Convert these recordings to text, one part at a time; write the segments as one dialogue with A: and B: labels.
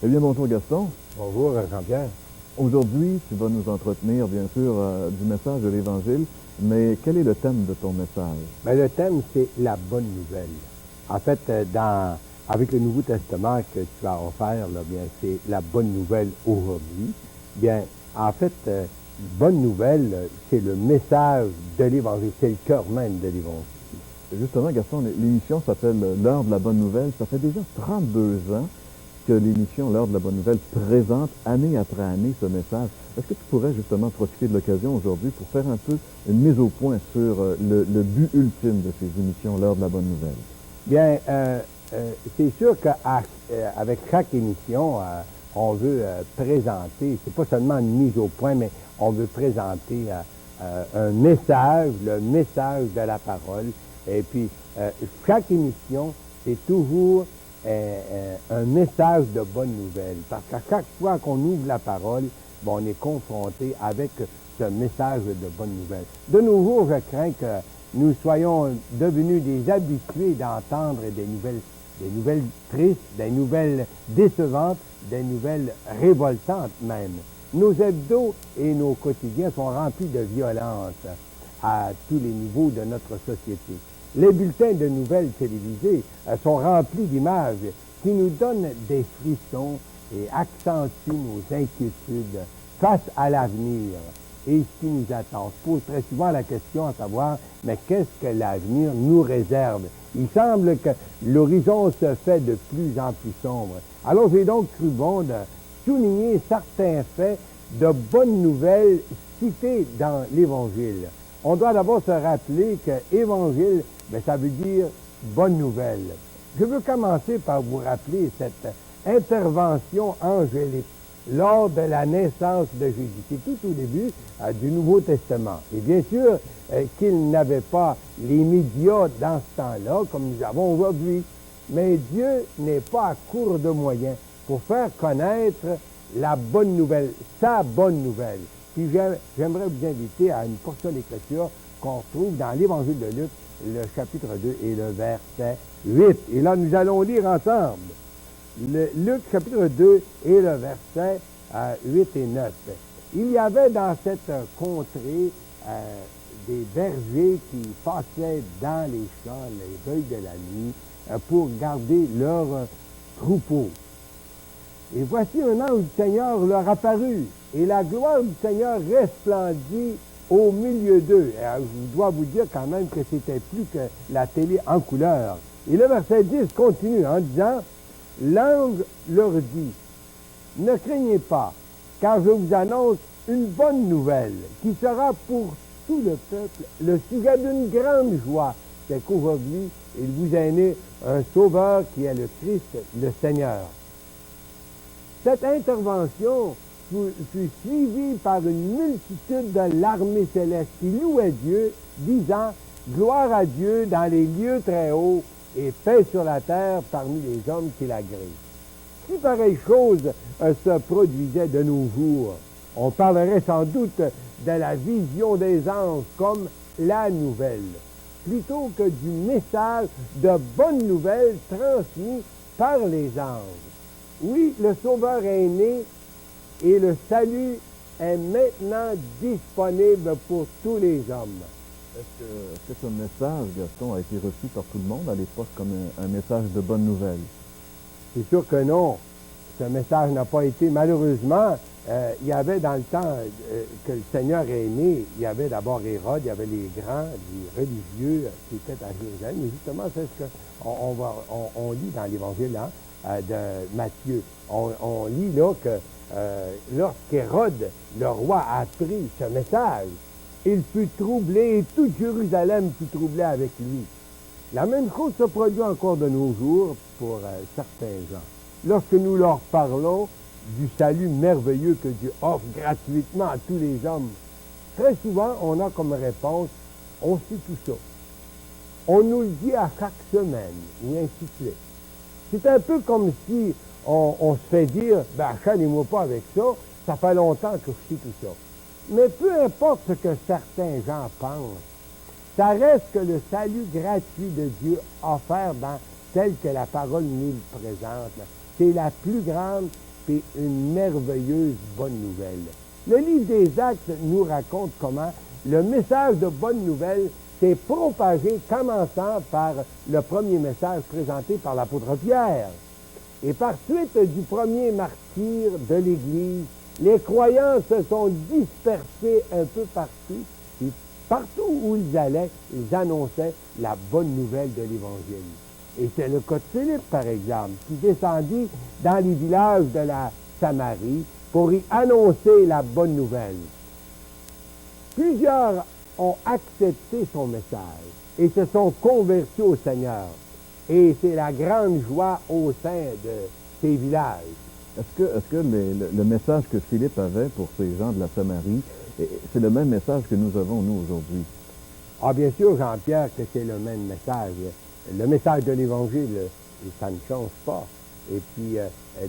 A: Eh bien, bonjour Gaston.
B: Bonjour Jean-Pierre.
A: Aujourd'hui, tu vas nous entretenir, bien sûr, du message de l'Évangile, mais quel est le thème de ton message?
B: Bien, le thème, c'est la bonne nouvelle. En fait, avec le Nouveau Testament que tu as offert, là, bien, c'est la bonne nouvelle aujourd'hui. Bien, en fait, bonne nouvelle, c'est le message de l'Évangile, c'est le cœur même de l'Évangile.
A: Justement, Gaston, l'émission s'appelle L'heure de la bonne nouvelle. Ça fait déjà 32 ans que l'émission L'heure de la bonne nouvelle présente année après année ce message. Est-ce que tu pourrais justement profiter de l'occasion aujourd'hui pour faire un peu une mise au point sur le but ultime de ces émissions L'heure de la bonne nouvelle?
B: Bien, c'est sûr qu'avec chaque émission, on veut présenter, c'est pas seulement une mise au point, mais on veut présenter un message, le message de la parole. Et puis, chaque émission, c'est toujours un message de bonne nouvelle. Parce qu'à chaque fois qu'on ouvre la parole, bon, on est confronté avec ce message de bonne nouvelle. De nos jours, je crains que nous soyons devenus des habitués d'entendre des nouvelles tristes, des nouvelles décevantes, des nouvelles révoltantes même. Nos hebdos et nos quotidiens sont remplis de violence à tous les niveaux de notre société. Les bulletins de nouvelles télévisées sont remplis d'images qui nous donnent des frissons et accentuent nos inquiétudes face à l'avenir et ce qui nous attend. On se pose très souvent la question à savoir, mais qu'est-ce que l'avenir nous réserve? Il semble que l'horizon se fait de plus en plus sombre. Alors j'ai donc cru bon de souligner certains faits de bonnes nouvelles cités dans l'Évangile. On doit d'abord se rappeler que Évangile, bien, ça veut dire bonne nouvelle. Je veux commencer par vous rappeler cette intervention angélique lors de la naissance de Jésus. C'est tout au début du Nouveau Testament. Et bien sûr qu'il n'avait pas les médias dans ce temps-là, comme nous avons aujourd'hui. Mais Dieu n'est pas à court de moyens pour faire connaître la bonne nouvelle, sa bonne nouvelle. Puis j'aimerais vous inviter à une portion d'écriture qu'on retrouve dans l'Évangile de Luc, le chapitre 2 et le verset 8. Et là, nous allons lire ensemble. Luc chapitre 2 et le verset 8 et 9. Il y avait dans cette contrée des bergers qui passaient dans les champs, les veilles de la nuit, pour garder leurs troupeaux. Et voici un ange du Seigneur leur apparut, et la gloire du Seigneur resplendit au milieu d'eux. Et je dois vous dire quand même que c'était plus que la télé en couleur. Et le verset 10 continue en disant, l'ange leur dit, ne craignez pas, car je vous annonce une bonne nouvelle qui sera pour tout le peuple le sujet d'une grande joie. C'est qu'aujourd'hui, il vous est né un sauveur qui est le Christ, le Seigneur. Cette intervention fut suivie par une multitude de l'armée céleste qui louait Dieu, disant « Gloire à Dieu dans les lieux très hauts et paix sur la terre parmi les hommes qui l'agréent. » Si pareille chose se produisait de nos jours, on parlerait sans doute de la vision des anges comme la nouvelle, plutôt que du message de bonne nouvelle transmis par les anges. Oui, le Sauveur est né et le salut est maintenant disponible pour tous les hommes.
A: Est-ce que ce message, Gaston, a été reçu par tout le monde à l'époque comme un message de bonne nouvelle?
B: C'est sûr que non. Ce message n'a pas été, malheureusement, il y avait dans le temps que le Seigneur est né, il y avait d'abord Hérode, il y avait les grands, les religieux qui étaient à Jérusalem. Mais justement, c'est ce qu'on lit dans l'Évangile de Matthieu. On lit là que lorsqu'Hérode, le roi, a appris ce message, il fut troublé et toute Jérusalem fut troublée avec lui. La même chose se produit encore de nos jours pour certains gens. Lorsque nous leur parlons du salut merveilleux que Dieu offre gratuitement à tous les hommes, très souvent, on a comme réponse, on sait tout ça. On nous le dit à chaque semaine, et ainsi de suite. C'est un peu comme si on se fait dire, ben, achalez-moi pas avec ça, ça fait longtemps que je sais tout ça. Mais peu importe ce que certains gens pensent, ça reste que le salut gratuit de Dieu offert dans tel que la parole nous le présente. C'est la plus grande puis une merveilleuse bonne nouvelle. Le livre des Actes nous raconte comment le message de bonne nouvelle s'est propagé, commençant par le premier message présenté par l'apôtre Pierre. Et par suite du premier martyr de l'Église, les croyants se sont dispersés un peu partout, et partout où ils allaient, ils annonçaient la bonne nouvelle de l'Évangile. Et c'est le cas de Philippe, par exemple, qui descendit dans les villages de la Samarie pour y annoncer la bonne nouvelle. Plusieurs ont accepté son message et se sont convertis au Seigneur. Et c'est la grande joie au sein de ces villages.
A: Est-ce que le message que Philippe avait pour ces gens de la Samarie, c'est le même message que nous avons, nous, aujourd'hui?
B: Ah, bien sûr, Jean-Pierre, que c'est le même message. Le message de l'Évangile, ça ne change pas. Et puis,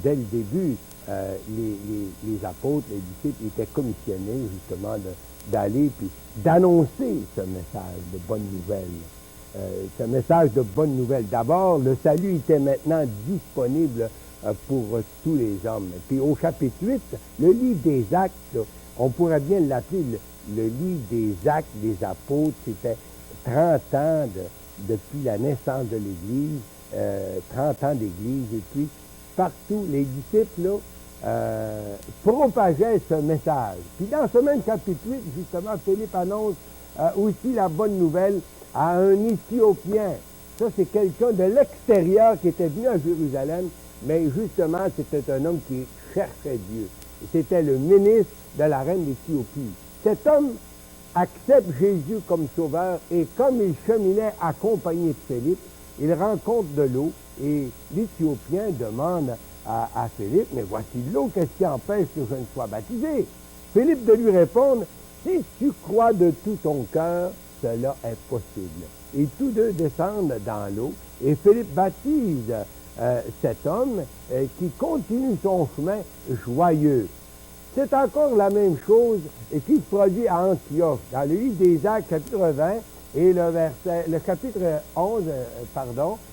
B: dès le début, les apôtres, les disciples étaient commissionnés, justement, d'aller puis d'annoncer ce message de bonne nouvelle. Ce message de bonne nouvelle. D'abord, le salut était maintenant disponible pour tous les hommes. Puis au chapitre 8, le livre des Actes, là, on pourrait bien l'appeler le livre des Actes des apôtres. C'était 30 ans depuis la naissance de l'Église, 30 ans d'Église. Et puis, partout, les disciples là, propageaient ce message. Puis dans ce même chapitre 8, justement, Philippe annonce aussi la bonne nouvelle à un Éthiopien. Ça, c'est quelqu'un de l'extérieur qui était venu à Jérusalem, mais justement, c'était un homme qui cherchait Dieu. C'était le ministre de la reine d'Éthiopie. Cet homme accepte Jésus comme sauveur et comme il cheminait accompagné de Philippe, il rencontre de l'eau et l'Éthiopien demande à Philippe, mais voici de l'eau, qu'est-ce qui empêche que je ne sois baptisé? Philippe de lui répondre, si tu crois de tout ton cœur, cela est possible. Et tous deux descendent dans l'eau et Philippe baptise cet homme qui continue son chemin joyeux. C'est encore la même chose qui se produit à Antioche, dans le livre des Actes, chapitre 20, et le chapitre 11,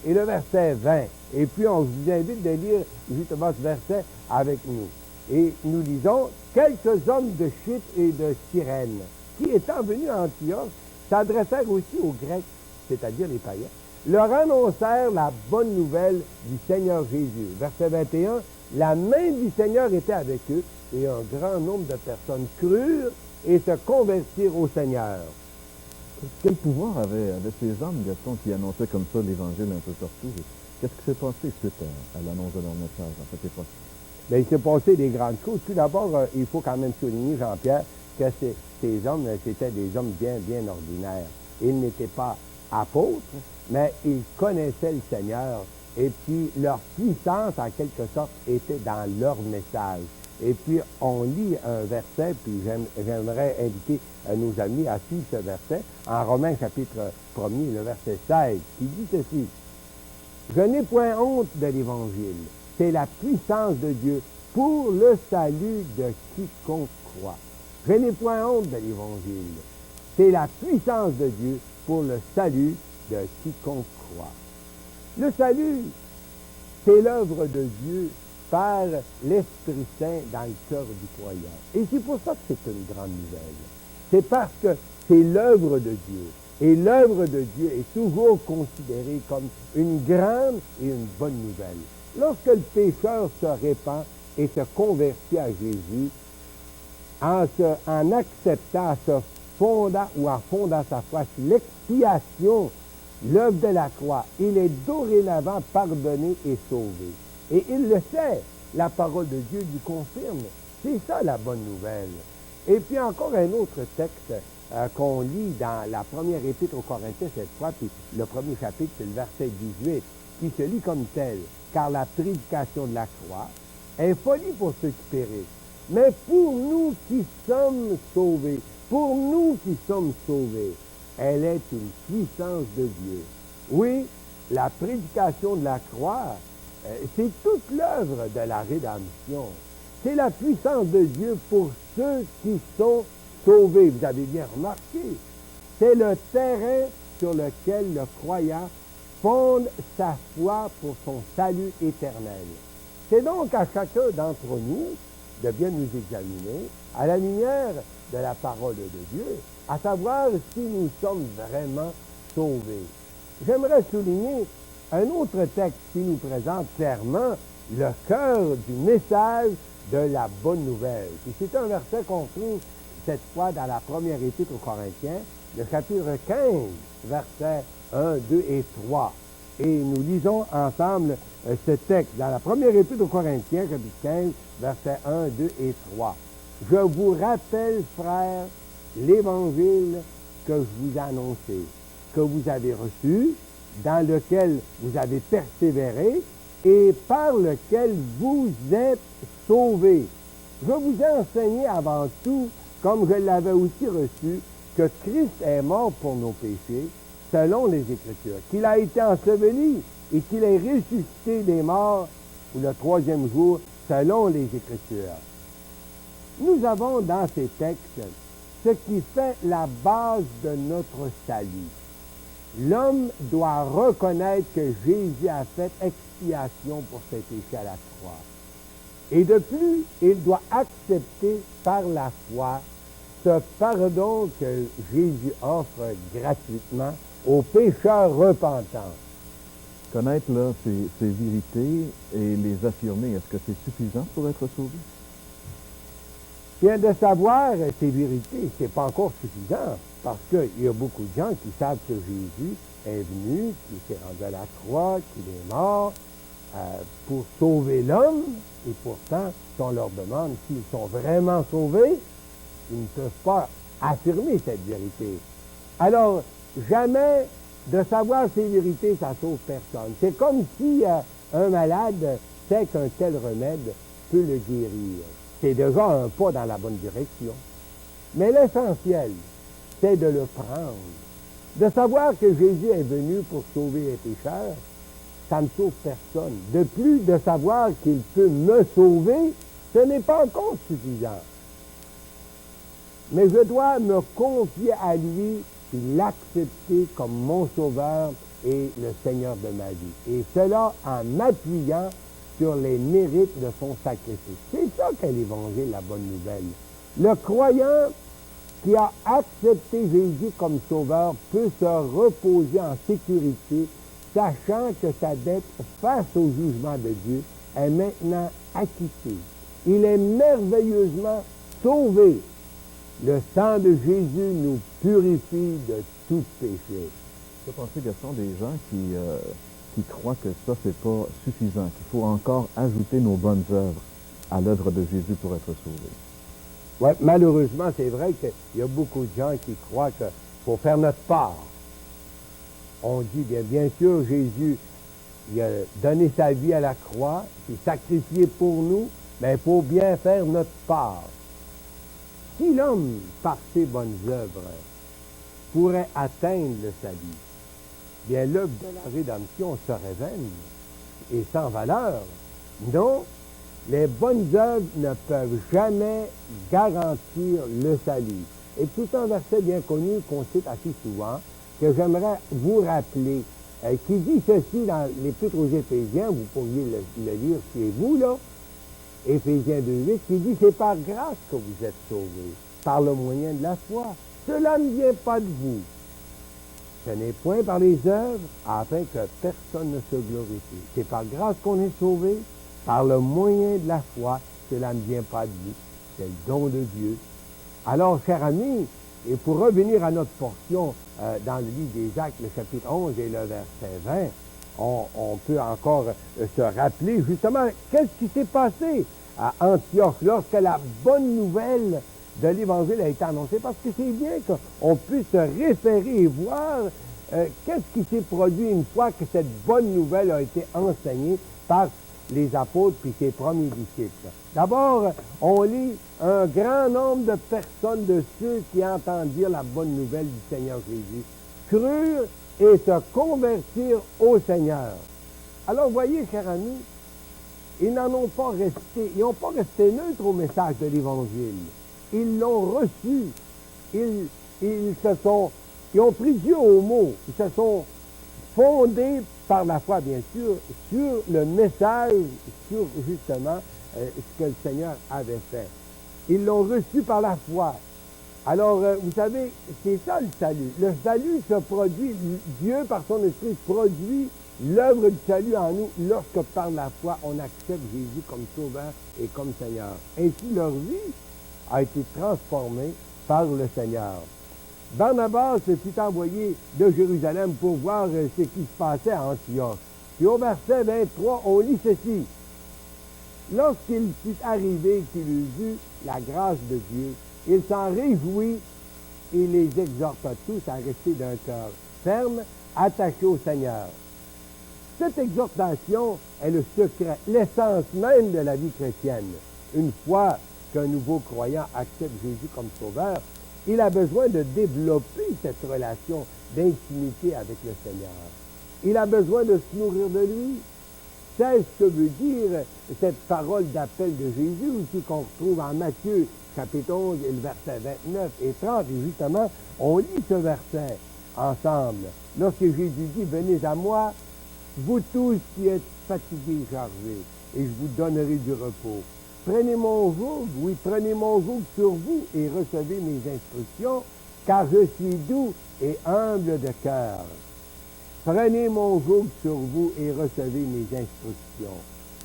B: et le verset 20. Et puis, on vous invite de lire justement ce verset avec nous. Et nous lisons, quelques hommes de Chypre et de Cyrène, qui étant venus à Antioche, s'adressèrent aussi aux Grecs, c'est-à-dire les païens, leur annoncèrent la bonne nouvelle du Seigneur Jésus. Verset 21, la main du Seigneur était avec eux, et un grand nombre de personnes crurent et se convertirent au Seigneur.
A: Quel pouvoir avaient ces hommes, Gaston, qui annonçaient comme ça l'Évangile un peu partout? Qu'est-ce qui s'est passé suite à l'annonce de leur message à cette époque?
B: Bien, il s'est passé des grandes choses. Tout d'abord, il faut quand même souligner, Jean-Pierre, que ces hommes, c'étaient des hommes bien, bien ordinaires. Ils n'étaient pas apôtres, mais ils connaissaient le Seigneur. Et puis, leur puissance, en quelque sorte, était dans leur message. Et puis, on lit un verset, puis j'aimerais inviter nos amis à suivre ce verset, en Romains chapitre 1er, le verset 16, qui dit ceci. « Je n'ai point honte de l'Évangile, c'est la puissance de Dieu pour le salut de quiconque croit. » Je n'ai point honte de l'Évangile, c'est la puissance de Dieu pour le salut de quiconque croit. Le salut, c'est l'œuvre de Dieu par l'Esprit Saint dans le cœur du croyant. Et c'est pour ça que c'est une grande nouvelle. C'est parce que c'est l'œuvre de Dieu. Et l'œuvre de Dieu est toujours considérée comme une grande et une bonne nouvelle. Lorsque le pécheur se répand et se convertit à Jésus, en acceptant, se fondant ou en fondant sa foi sur l'expiation, l'œuvre de la croix, il est dorénavant pardonné et sauvé. Et il le sait, la parole de Dieu lui confirme. C'est ça la bonne nouvelle. Et puis encore un autre texte qu'on lit dans la première épître aux Corinthiens cette fois, puis le premier chapitre, c'est le verset 18, qui se lit comme tel. Car la prédication de la croix est folie pour ceux qui périssent. Mais pour nous qui sommes sauvés, elle est une puissance de Dieu. Oui, la prédication de la croix, c'est toute l'œuvre de la rédemption. C'est la puissance de Dieu pour ceux qui sont sauvés. Vous avez bien remarqué. C'est le terrain sur lequel le croyant fonde sa foi pour son salut éternel. C'est donc à chacun d'entre nous de bien nous examiner à la lumière de la parole de Dieu, à savoir si nous sommes vraiment sauvés. J'aimerais souligner un autre texte qui nous présente clairement le cœur du message de la bonne nouvelle. Puis c'est un verset qu'on trouve cette fois dans la première épître aux Corinthiens, le chapitre 15, versets 1, 2 et 3. Et nous lisons ensemble ce texte dans la première épître aux Corinthiens, chapitre 15, versets 1, 2 et 3. « Je vous rappelle, frères, l'évangile que je vous ai annoncé, que vous avez reçu, dans lequel vous avez persévéré et par lequel vous êtes sauvés. Je vous ai enseigné avant tout, comme je l'avais aussi reçu, que Christ est mort pour nos péchés, selon les Écritures, qu'il a été enseveli et qu'il est ressuscité des morts pour le troisième jour, selon les Écritures. » Nous avons dans ces textes ce qui fait la base de notre salut. L'homme doit reconnaître que Jésus a fait expiation pour ses péchés à la croix. Et de plus, il doit accepter par la foi ce pardon que Jésus offre gratuitement aux pécheurs repentants.
A: Connaître là, ces vérités et les affirmer, est-ce que c'est suffisant pour être sauvé?
B: Bien, de savoir ces vérités, c'est pas encore suffisant, parce qu'il y a beaucoup de gens qui savent que Jésus est venu, qu'il s'est rendu à la croix, qu'il est mort pour sauver l'homme, et pourtant, si on leur demande s'ils sont vraiment sauvés, ils ne peuvent pas affirmer cette vérité. Alors, jamais de savoir ces vérités, ça sauve personne. C'est comme si un malade sait qu'un tel remède peut le guérir. C'est déjà un pas dans la bonne direction. Mais l'essentiel, c'est de le prendre. De savoir que Jésus est venu pour sauver les pécheurs, ça ne sauve personne. De plus, de savoir qu'il peut me sauver, ce n'est pas encore suffisant. Mais je dois me confier à lui et l'accepter comme mon sauveur et le Seigneur de ma vie. Et cela en m'appuyant sur les mérites de son sacrifice. C'est ça qu'est l'Évangile, la bonne nouvelle. Le croyant qui a accepté Jésus comme sauveur peut se reposer en sécurité, sachant que sa dette face au jugement de Dieu est maintenant acquittée. Il est merveilleusement sauvé. Le sang de Jésus nous purifie de tout péché.
A: Je pensais, Gaston, des gens qui croient que ça, c'est pas suffisant, qu'il faut encore ajouter nos bonnes œuvres à l'œuvre de Jésus pour être sauvé.
B: Oui, malheureusement, c'est vrai qu'il y a beaucoup de gens qui croient qu'il faut faire notre part. On dit, bien sûr, Jésus, il a donné sa vie à la croix, il s'est sacrifié pour nous, mais il faut bien faire notre part. Si l'homme, par ses bonnes œuvres, pourrait atteindre le salut, bien l'œuvre de la rédemption serait vaine et sans valeur. Non, les bonnes œuvres ne peuvent jamais garantir le salut. Et c'est un verset bien connu qu'on cite assez souvent, que j'aimerais vous rappeler, qui dit ceci dans l'Épître aux Éphésiens, vous pourriez le lire chez vous, là, Éphésiens 2:8, qui dit « C'est par grâce que vous êtes sauvés, par le moyen de la foi. Cela ne vient pas de vous. Ce n'est point par les œuvres, afin que personne ne se glorifie. C'est par grâce qu'on est sauvé, par le moyen de la foi. Cela ne vient pas de vous. C'est le don de Dieu. » Alors, chers amis, et pour revenir à notre portion dans le livre des Actes, le chapitre 11 et le verset 20, on peut encore se rappeler justement qu'est-ce qui s'est passé à Antioche lorsque la bonne nouvelle de l'Évangile a été annoncée, parce que c'est bien qu'on puisse se référer et voir qu'est-ce qui s'est produit une fois que cette bonne nouvelle a été enseignée par les apôtres puis ses premiers disciples. D'abord, on lit un grand nombre de personnes, de ceux qui entendirent la bonne nouvelle du Seigneur Jésus, crurent et se convertirent au Seigneur. Alors, voyez, chers amis, ils n'ont pas resté neutres au message de l'Évangile. Ils l'ont reçu. Ils ont pris Dieu au mot. Ils se sont fondés par la foi, bien sûr, sur le message, sur justement ce que le Seigneur avait fait. Ils l'ont reçu par la foi. Alors, vous savez, c'est ça le salut. Le salut se produit, Dieu, par son esprit, produit l'œuvre du salut en nous lorsque par la foi, on accepte Jésus comme sauveur et comme Seigneur. Ainsi, leur vie a été transformée par le Seigneur. Barnabas fut envoyé de Jérusalem pour voir ce qui se passait à Antioche. Puis au verset 23, on lit ceci. Lorsqu'il fut arrivé qu'il eut vu la grâce de Dieu, il s'en réjouit et les exhorta tous à rester d'un cœur ferme, attaché au Seigneur. Cette exhortation est le secret, l'essence même de la vie chrétienne. Une fois qu'un nouveau croyant accepte Jésus comme sauveur, il a besoin de développer cette relation d'intimité avec le Seigneur. Il a besoin de se nourrir de lui. C'est ce que veut dire cette parole d'appel de Jésus aussi qu'on retrouve en Matthieu, chapitre 11, et le verset 29 et 30. Et justement, on lit ce verset ensemble. Lorsque Jésus dit, « Venez à moi, vous tous qui êtes fatigués et chargés, et je vous donnerai du repos. Prenez mon joug, oui, prenez mon joug sur vous et recevez mes instructions, car je suis doux et humble de cœur. Prenez mon joug sur vous et recevez mes instructions. »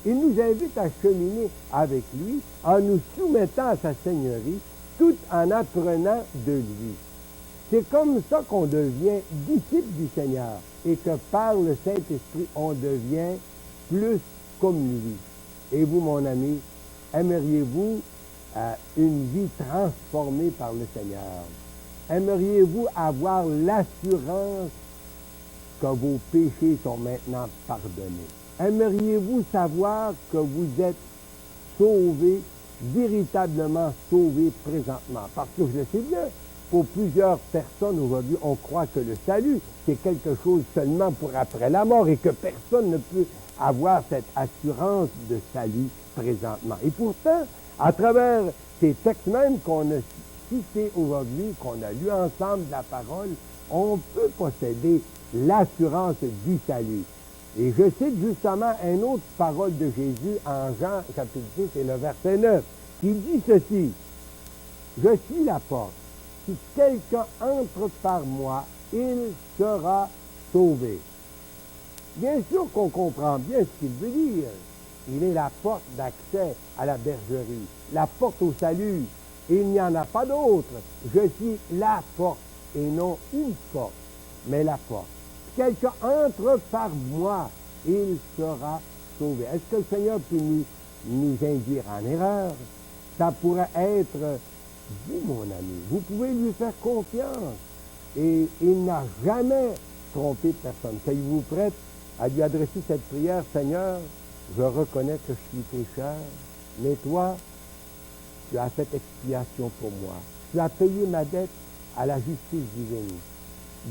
B: Il nous invite à cheminer avec lui en nous soumettant à sa seigneurie, tout en apprenant de lui. C'est comme ça qu'on devient disciple du Seigneur et que par le Saint-Esprit, on devient plus comme lui. Et vous, mon ami, aimeriez-vous une vie transformée par le Seigneur? Aimeriez-vous avoir l'assurance que vos péchés sont maintenant pardonnés? Aimeriez-vous savoir que vous êtes sauvés, véritablement sauvés présentement? Parce que je le sais bien, pour plusieurs personnes aujourd'hui, on croit que le salut, c'est quelque chose seulement pour après la mort et que personne ne peut avoir cette assurance de salut présentement. Et pourtant, à travers ces textes même qu'on a cités aujourd'hui, qu'on a lus ensemble de la parole, on peut posséder l'assurance du salut. Et je cite justement une autre parole de Jésus en Jean chapitre 6 et le verset 9, qui dit ceci, « Je suis la porte. Si quelqu'un entre par moi, il sera sauvé. » Bien sûr qu'on comprend bien ce qu'il veut dire. Il est la porte d'accès à la bergerie, la porte au salut. Et il n'y en a pas d'autre. Je suis la porte, et non une porte, mais la porte. Si quelqu'un entre par moi, il sera sauvé. Est-ce que le Seigneur peut nous induire en erreur? Ça pourrait être vous, mon ami. Vous pouvez lui faire confiance. Et il n'a jamais trompé personne. Soyez-vous prête à lui adresser cette prière? Seigneur, je reconnais que je suis pécheur, mais toi, tu as fait expiation pour moi. Tu as payé ma dette à la justice divine.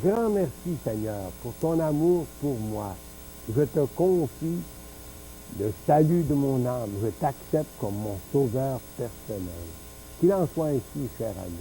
B: Grand merci, Seigneur, pour ton amour pour moi. Je te confie le salut de mon âme. Je t'accepte comme mon sauveur personnel. Qu'il en soit ainsi, cher ami.